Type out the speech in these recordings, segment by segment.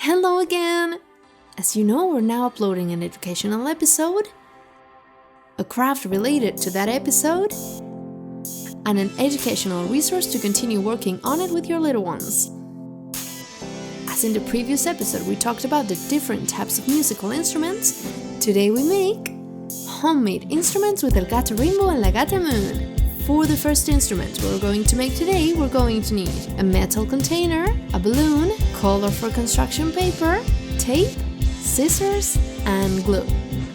Hello again! As you know, we're now uploading an educational episode, a craft related to that episode, and an educational resource to continue working on it with your little ones. As in the previous episode, we talked about the different types of musical instruments. Today we make homemade instruments with El Gato rainbow and La Gata moon. For the first instrument we're going to make today, we're going to need a metal container, a balloon, color for construction paper, tape, scissors, and glue.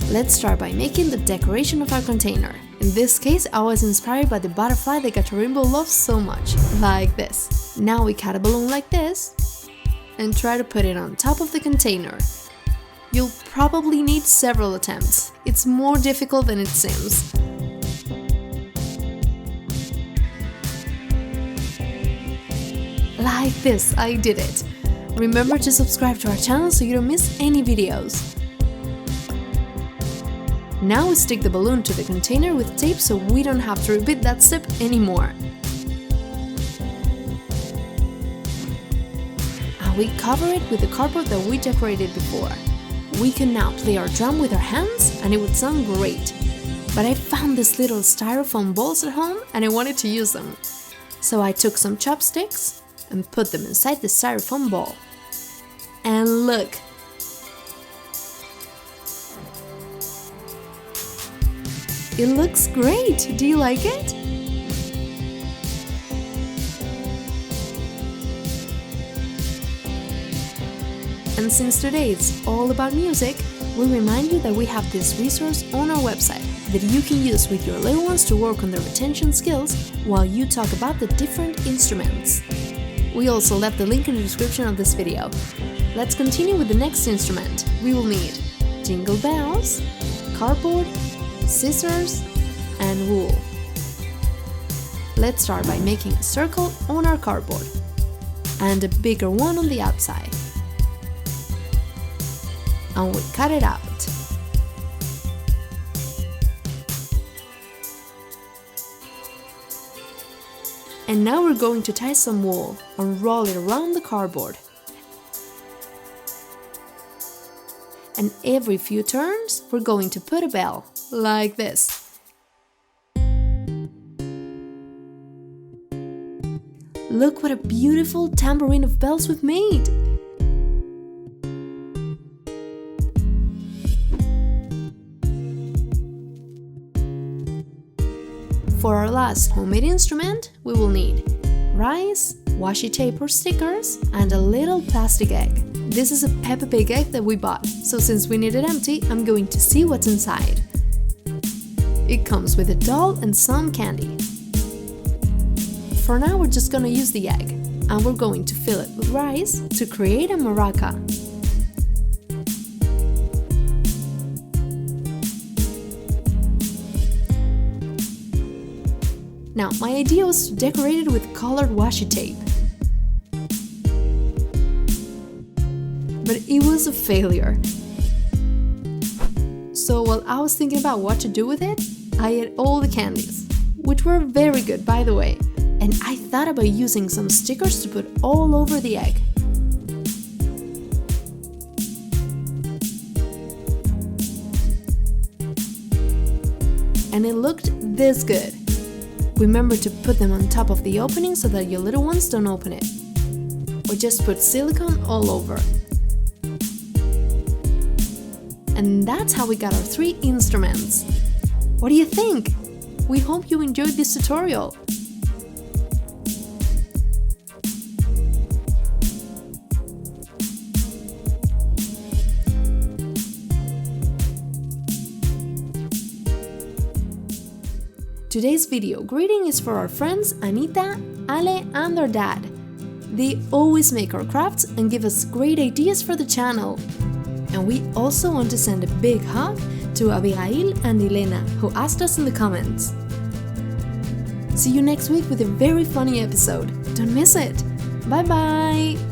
Let's start by making the decoration of our container. In this case, I was inspired by the butterfly that Gato Rainbow loves so much, like this. Now we cut a balloon like this and try to put it on top of the container. You'll probably need several attempts. It's more difficult than it seems. Like this, I did it. Remember to subscribe to our channel so you don't miss any videos. Now we stick the balloon to the container with tape so we don't have to repeat that step anymore. And we cover it with the cardboard that we decorated before. We can now play our drum with our hands and it would sound great. But I found these little styrofoam balls at home and I wanted to use them. So I took some chopsticks and put them inside the styrofoam ball. And look! It looks great! Do you like it? And since today it's all about music, we remind you that we have this resource on our website that you can use with your little ones to work on their retention skills while you talk about the different instruments. We also left the link in the description of this video. Let's continue with the next instrument. We will need jingle bells, cardboard, scissors, and wool. Let's start by making a circle on our cardboard and a bigger one on the outside. And we cut it out. And now we're going to tie some wool and roll it around the cardboard. And every few turns, we're going to put a bell, like this. Look what a beautiful tambourine of bells we've made! For our last homemade instrument, we will need rice, washi tape or stickers, and a little plastic egg. This is a Peppa Pig egg that we bought, so since we need it empty, I'm going to see what's inside. It comes with a doll and some candy. For now, we're just gonna use the egg, and we're going to fill it with rice to create a maraca. Now, my idea was to decorate it with colored washi tape. But it was a failure. So while I was thinking about what to do with it, I ate all the candies, which were very good by the way, and I thought about using some stickers to put all over the egg. And it looked this good. Remember to put them on top of the opening so that your little ones don't open it. Or just put silicone all over. And that's how we got our 3 instruments. What do you think? We hope you enjoyed this tutorial. Today's video greeting is for our friends Anita, Ale, and their dad. They always make our crafts and give us great ideas for the channel. And we also want to send a big hug to Abigail and Elena, who asked us in the comments. See you next week with a very funny episode. Don't miss it! Bye bye!